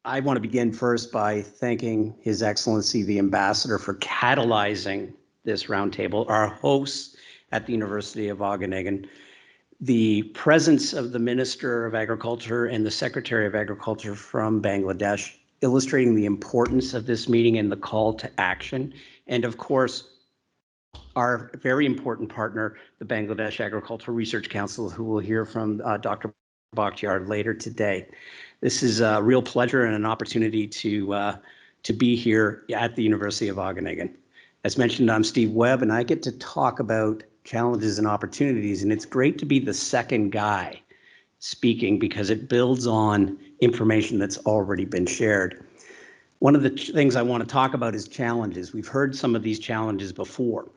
I want to begin first by thanking His Excellency the Ambassador for catalyzing this roundtable, our hosts at the University of Wageningen, the presence of the Minister of Agriculture and the Secretary of Agriculture from Bangladesh, illustrating the importance of this meeting and the call to action, and of course, our very important partner, the Bangladesh Agricultural Research Council, who we'll hear from Dr. Bakhtiar later today. This is a real pleasure and an opportunity to be here at the University of Wageningen. As mentioned, I'm Steve Webb, and I get to talk about challenges and opportunities, and it's great to be the second guy speaking because it builds on information that's already been shared. One of the things I want to talk about is challenges. We've heard some of these challenges before.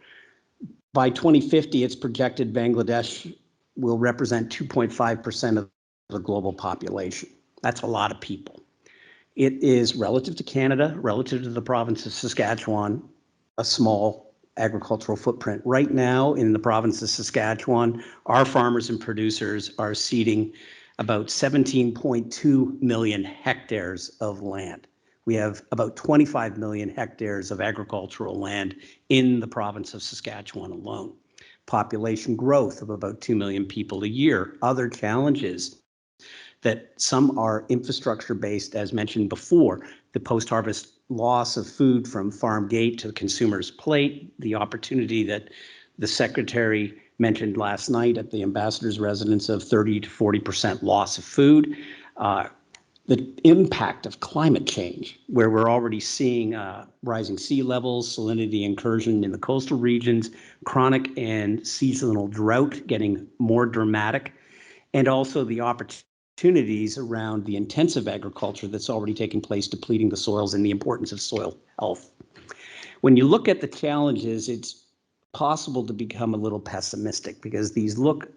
By 2050, it's projected Bangladesh will represent 2.5% of the global population. That's a lot of people. It is relative to Canada, relative to the province of Saskatchewan, a small agricultural footprint. Right now in the province of Saskatchewan, our farmers and producers are seeding about 17.2 million hectares of land. We have about 25 million hectares of agricultural land in the province of Saskatchewan alone. Population growth of about 2 million people a year. Other challenges that some are infrastructure based, as mentioned before, the post-harvest loss of food from farm gate to the consumer's plate, the opportunity that the Secretary mentioned last night at the Ambassador's residence of 30 to 40% loss of food, the impact of climate change, where we're already seeing rising sea levels, salinity incursion in the coastal regions, chronic and seasonal drought getting more dramatic, and also the opportunities around the intensive agriculture that's already taking place, depleting the soils and the importance of soil health. When you look at the challenges, it's possible to become a little pessimistic because these look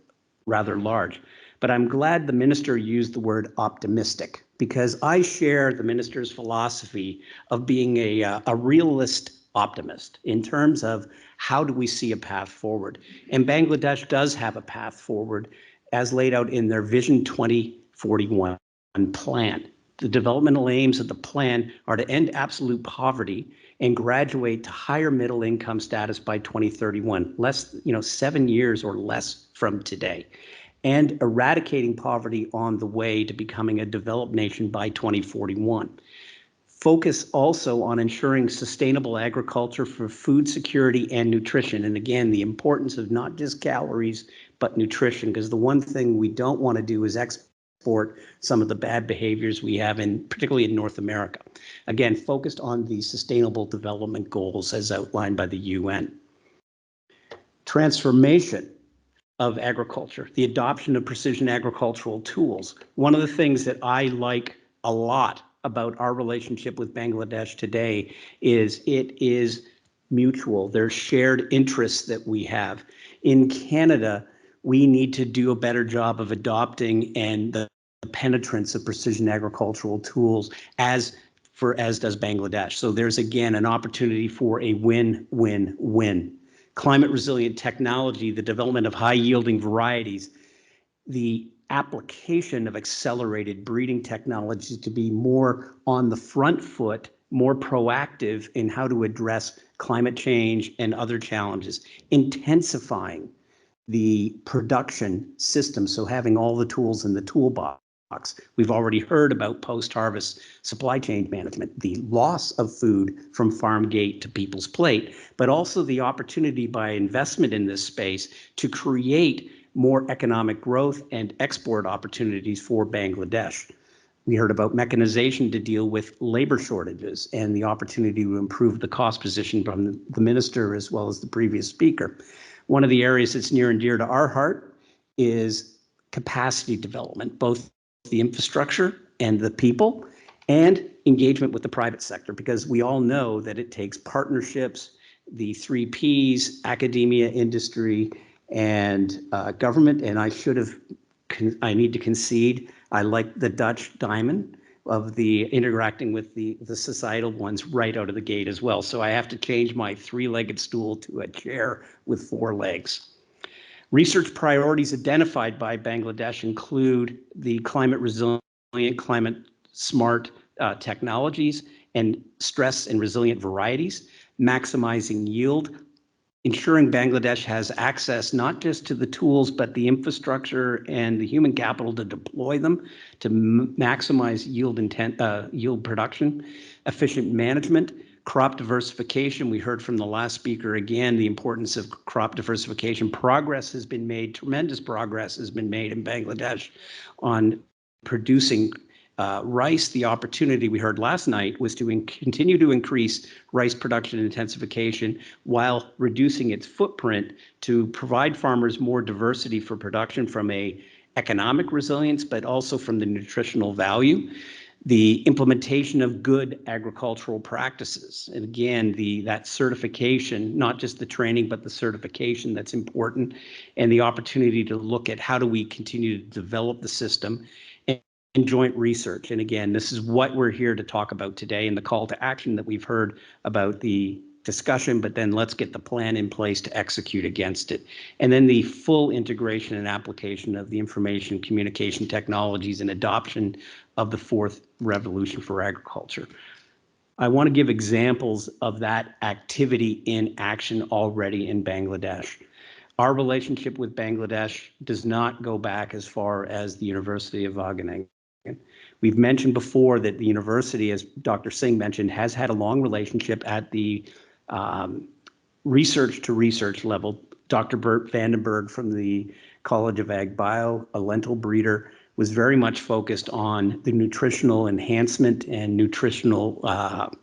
rather large. But I'm glad the minister used the word optimistic because I share the minister's philosophy of being a realist optimist in terms of how do we see a path forward. And Bangladesh does have a path forward as laid out in their Vision 2041 plan. The developmental aims of the plan are to end absolute poverty and graduate to higher middle income status by 2031, 7 years or less from today, and eradicating poverty on the way to becoming a developed nation by 2041. Focus also on ensuring sustainable agriculture for food security and nutrition. And again, the importance of not just calories, but nutrition, because the one thing we don't want to do is export some of the bad behaviors we have, particularly in North America. Again, focused on the Sustainable Development Goals as outlined by the UN. Transformation of agriculture, the adoption of precision agricultural tools. One of the things that I like a lot about our relationship with Bangladesh today is it is mutual. There's shared interests that we have. In Canada, we need to do a better job of adopting and the penetrance of precision agricultural tools as does Bangladesh. So there's again an opportunity for a win-win-win. Climate resilient technology, the development of high yielding varieties, the application of accelerated breeding technologies to be more on the front foot, more proactive in how to address climate change and other challenges, intensifying the production system, so having all the tools in the toolbox. We've already heard about post-harvest supply chain management, the loss of food from farm gate to people's plate, but also the opportunity by investment in this space to create more economic growth and export opportunities for Bangladesh. We heard about mechanization to deal with labor shortages and the opportunity to improve the cost position from the minister as well as the previous speaker. One of the areas that's near and dear to our heart is capacity development, both the infrastructure and the people, and engagement with the private sector, because we all know that it takes partnerships, the 3 Ps, academia, industry, and government. And I need to concede, I like the Dutch diamond of the interacting with the societal ones right out of the gate as well. So I have to change my 3-legged stool to a chair with 4 legs. Research priorities identified by Bangladesh include the climate resilient, climate smart technologies and stress and resilient varieties, maximizing yield, ensuring Bangladesh has access not just to the tools, but the infrastructure and the human capital to deploy them to maximize yield production, efficient management, crop diversification. We heard from the last speaker again the importance of crop diversification. Progress has been made, tremendous progress has been made in Bangladesh on producing rice. The opportunity we heard last night was to continue to increase rice production intensification while reducing its footprint to provide farmers more diversity for production from a economic resilience, but also from the nutritional value. The implementation of good agricultural practices. And again, that certification, not just the training, but the certification that's important, and the opportunity to look at how do we continue to develop the system and joint research. And again, this is what we're here to talk about today and the call to action that we've heard about the discussion, but then let's get the plan in place to execute against it. And then the full integration and application of the information communication technologies and adoption of the fourth revolution for agriculture. I want to give examples of that activity in action already in Bangladesh. Our relationship with Bangladesh does not go back as far as the University of Wageningen. We've mentioned before that the university, as Dr. Singh mentioned, has had a long relationship at the research to research level. Dr. Bert Vandenberg from the College of Ag Bio, a lentil breeder, was very much focused on the nutritional enhancement and nutritional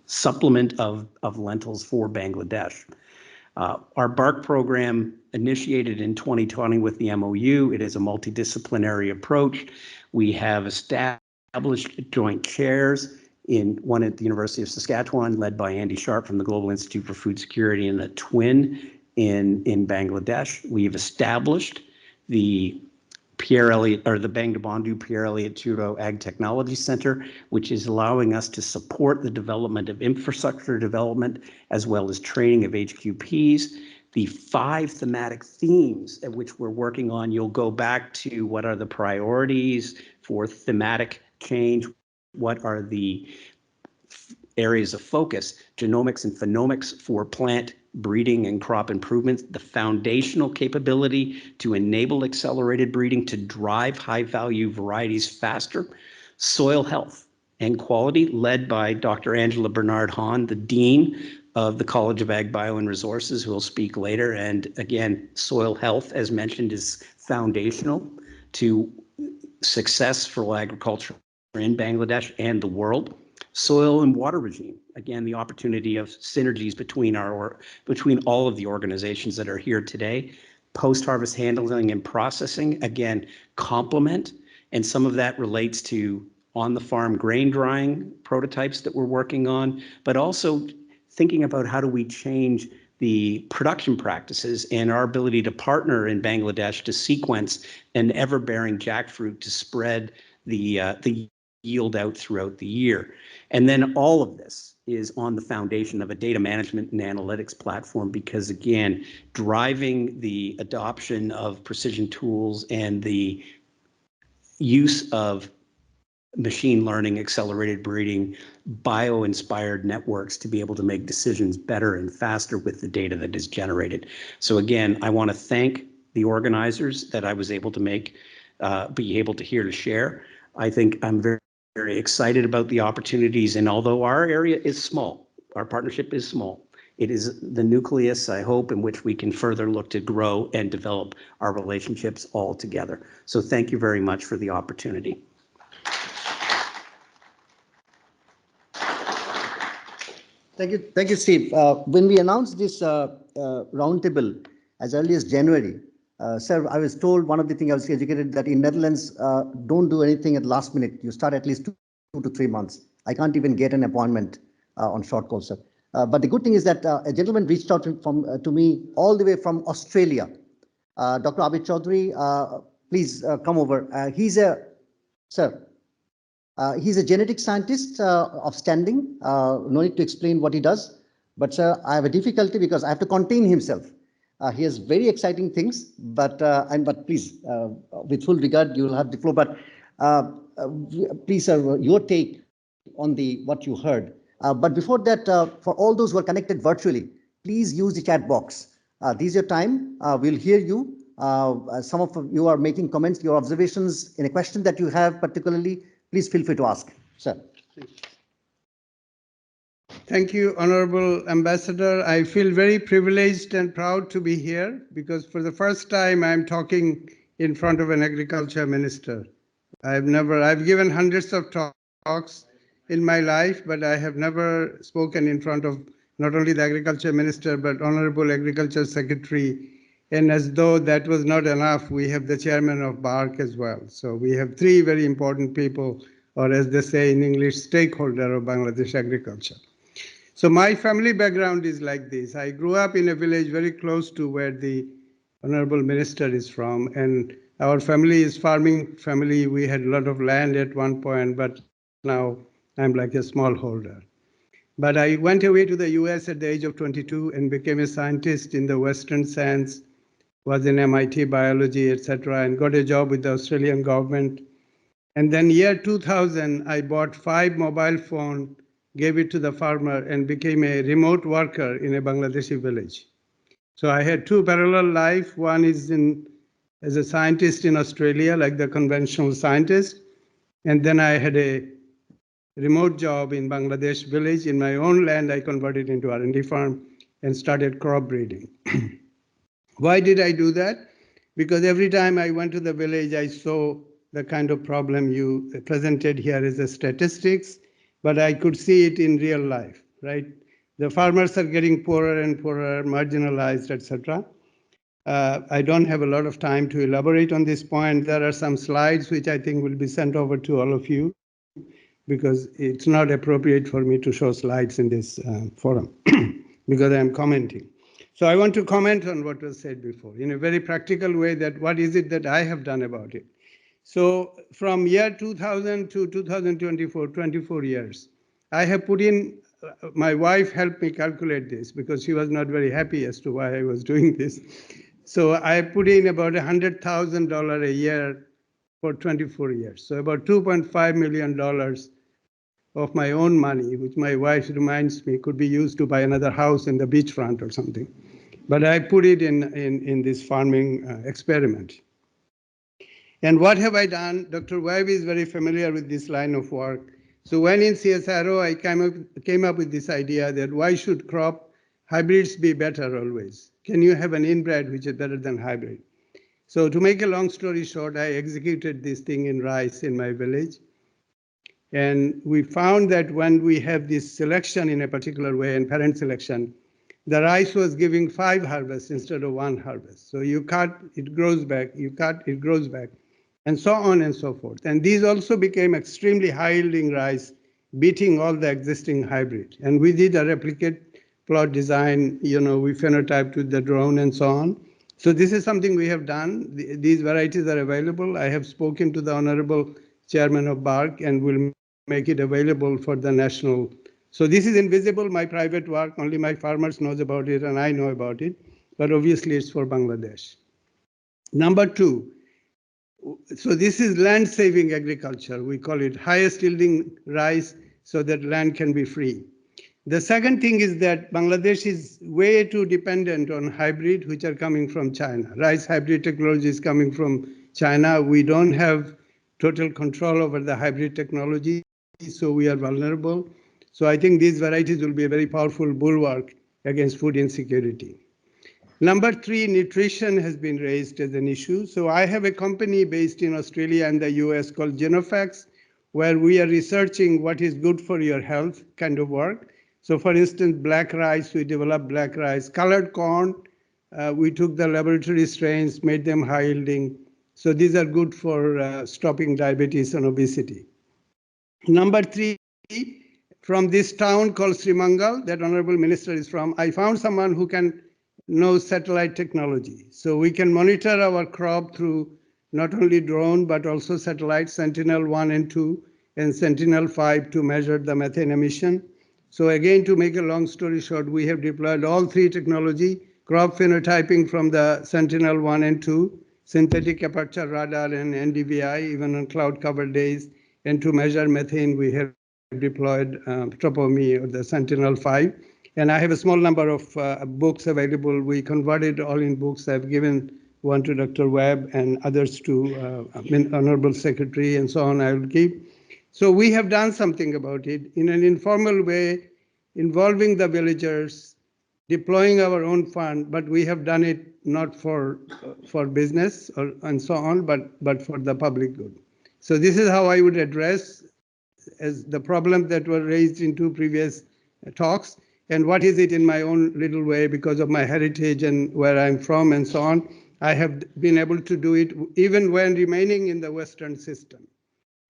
supplement of lentils for Bangladesh. Our BARC program initiated in 2020 with the MOU. It is a multidisciplinary approach. We have established joint chairs, one at the University of Saskatchewan, led by Andy Sharp from the Global Institute for Food Security, and a twin in Bangladesh. We've established the Pierre Elliott, or the Bangabandhu Pierre Elliott Chowdhury Ag Technology Center, which is allowing us to support the development of infrastructure development as well as training of HQPs. The 5 thematic themes at which we're working on, you'll go back to what are the priorities for thematic change, what are the areas of focus, genomics and phenomics for plant breeding and crop improvements, the foundational capability to enable accelerated breeding to drive high-value varieties faster, soil health and quality, led by Dr. Angela Bernard-Hahn, the Dean of the College of Ag Bio and Resources, who will speak later. And again, soil health, as mentioned, is foundational to successful agriculture in Bangladesh and the world. Soil and water regime, again, the opportunity of synergies between all of the organizations that are here today. Post-harvest handling and processing, again, complement, and some of that relates to on-the-farm grain drying prototypes that we're working on, but also thinking about how do we change the production practices and our ability to partner in Bangladesh to sequence an ever-bearing jackfruit to spread the yield out throughout the year. And then all of this is on the foundation of a data management and analytics platform, because again, driving the adoption of precision tools and the use of machine learning, accelerated breeding, bio-inspired networks to be able to make decisions better and faster with the data that is generated. So again, I want to thank the organizers that I was able to be able to here to share. I think I'm very excited about the opportunities, and although our area is small, our partnership is small, it is the nucleus, I hope, in which we can further look to grow and develop our relationships all together. So thank you very much for the opportunity. Thank you, Steve. When we announced this roundtable as early as January, sir, I was told, one of the things I was educated, that in Netherlands, don't do anything at last minute. You start at least 2 to 3 months. I can't even get an appointment on short call, sir. But the good thing is that a gentleman reached out to me all the way from Australia. Dr. Abed Chowdhury, please come over. He's a genetic scientist of standing. No need to explain what he does. But sir, I have a difficulty because I have to contain himself. He has very exciting things, but please, with full regard, you will have the floor. But please, sir, your take on the what you heard. But before that, for all those who are connected virtually, please use the chat box. This is your time. We'll hear you. Some of you are making comments, your observations in a question that you have particularly. Please feel free to ask, sir. Thank you, Honorable Ambassador. I feel very privileged and proud to be here because for the first time I'm talking in front of an agriculture minister. I've given hundreds of talks in my life, but I have never spoken in front of not only the agriculture minister, but Honorable Agriculture Secretary. And as though that was not enough, we have the chairman of BARC as well. So we have three very important people, or as they say in English, stakeholder of Bangladesh agriculture. So my family background is like this. I grew up in a village very close to where the Honorable Minister is from, and our family is farming family. We had a lot of land at one point, but now I'm like a smallholder. But I went away to the US at the age of 22 and became a scientist in the Western Sands, was in MIT biology, etc., and got a job with the Australian government. And then year 2000, I bought 5 mobile phones, gave it to the farmer, and became a remote worker in a Bangladeshi village. So I had 2 parallel life. One is as a scientist in Australia, like the conventional scientist. And then I had a remote job in Bangladesh village. In my own land, I converted into R&D farm and started crop breeding. Why did I do that? Because every time I went to the village, I saw the kind of problem you presented here as a statistics, but I could see it in real life, right? The farmers are getting poorer and poorer, marginalized, etc. I don't have a lot of time to elaborate on this point. There are some slides which I think will be sent over to all of you because it's not appropriate for me to show slides in this forum because I'm commenting. So I want to comment on what was said before in a very practical way, that what is it that I have done about it. So from year 2000 to 2024, 24 years, I have put in, my wife helped me calculate this because she was not very happy as to why I was doing this. So I put in about $100,000 a year for 24 years. So about $2.5 million of my own money, which my wife reminds me could be used to buy another house in the beachfront or something. But I put it in this farming experiment. And what have I done? Dr. Webb is very familiar with this line of work. So when in CSRO, I came up with this idea that why should crop hybrids be better always? Can you have an inbred which is better than hybrid? So to make a long story short, I executed this thing in rice in my village. And we found that when we have this selection in a particular way, and parent selection, the rice was giving 5 harvests instead of 1 harvest. So you cut, it grows back, you cut, it grows back, and so on and so forth. And these also became extremely high-yielding rice, beating all the existing hybrid. And we did a replicate plot design, we phenotyped with the drone and so on. So this is something we have done. These varieties are available. I have spoken to the Honorable Chairman of BARC and will make it available for the national. So this is invisible, my private work, only my farmers knows about it and I know about it, but obviously it's for Bangladesh. Number 2, so this is land saving agriculture. We call it highest yielding rice so that land can be free. The second thing is that Bangladesh is way too dependent on hybrid, which are coming from China. Rice hybrid technology is coming from China. We don't have total control over the hybrid technology, so we are vulnerable. So I think these varieties will be a very powerful bulwark against food insecurity. Number 3, nutrition has been raised as an issue. So I have a company based in Australia and the US called GENOFAX, where we are researching what is good for your health kind of work. So for instance, black rice, we developed black rice. Colored corn, we took the laboratory strains, made them high yielding. So these are good for stopping diabetes and obesity. Number 3, from this town called Srimangal, that Honorable Minister is from, I found someone who can know satellite technology. So we can monitor our crop through not only drone, but also satellite Sentinel-1 and 2 and Sentinel-5 to measure the methane emission. So again, to make a long story short, we have deployed all 3 technology, crop phenotyping from the Sentinel-1 and 2, synthetic aperture radar and NDVI, even on cloud cover days, and to measure methane, we have deployed Tropomi, or the Sentinel-5. And I have a small number of books available. We converted all in books. I've given one to Dr. Webb and others to Honorable Secretary and so on. I will keep. So we have done something about it in an informal way, involving the villagers, deploying our own fund, but we have done it not for business and so on, but for the public good. So this is how I would address as the problem that were raised in two previous talks, and what is it in my own little way because of my heritage and where I'm from and so on. I have been able to do it even when remaining in the Western system.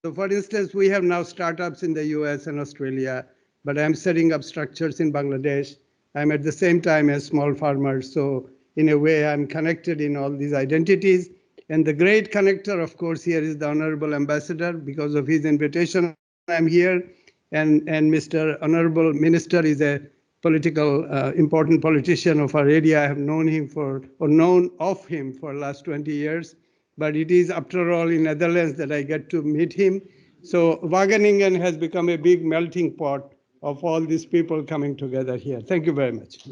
So for instance, we have now startups in the US and Australia, but I'm setting up structures in Bangladesh. I'm at the same time as small farmers. So in a way, I'm connected in all these identities. And the great connector, of course, here is the Honorable Ambassador. Because of his invitation, I'm here. And Mr. Honorable Minister is a important politician of our area. I have known him for the last 20 years. But it is, after all, in Netherlands that I get to meet him. So Wageningen has become a big melting pot of all these people coming together here. Thank you very much.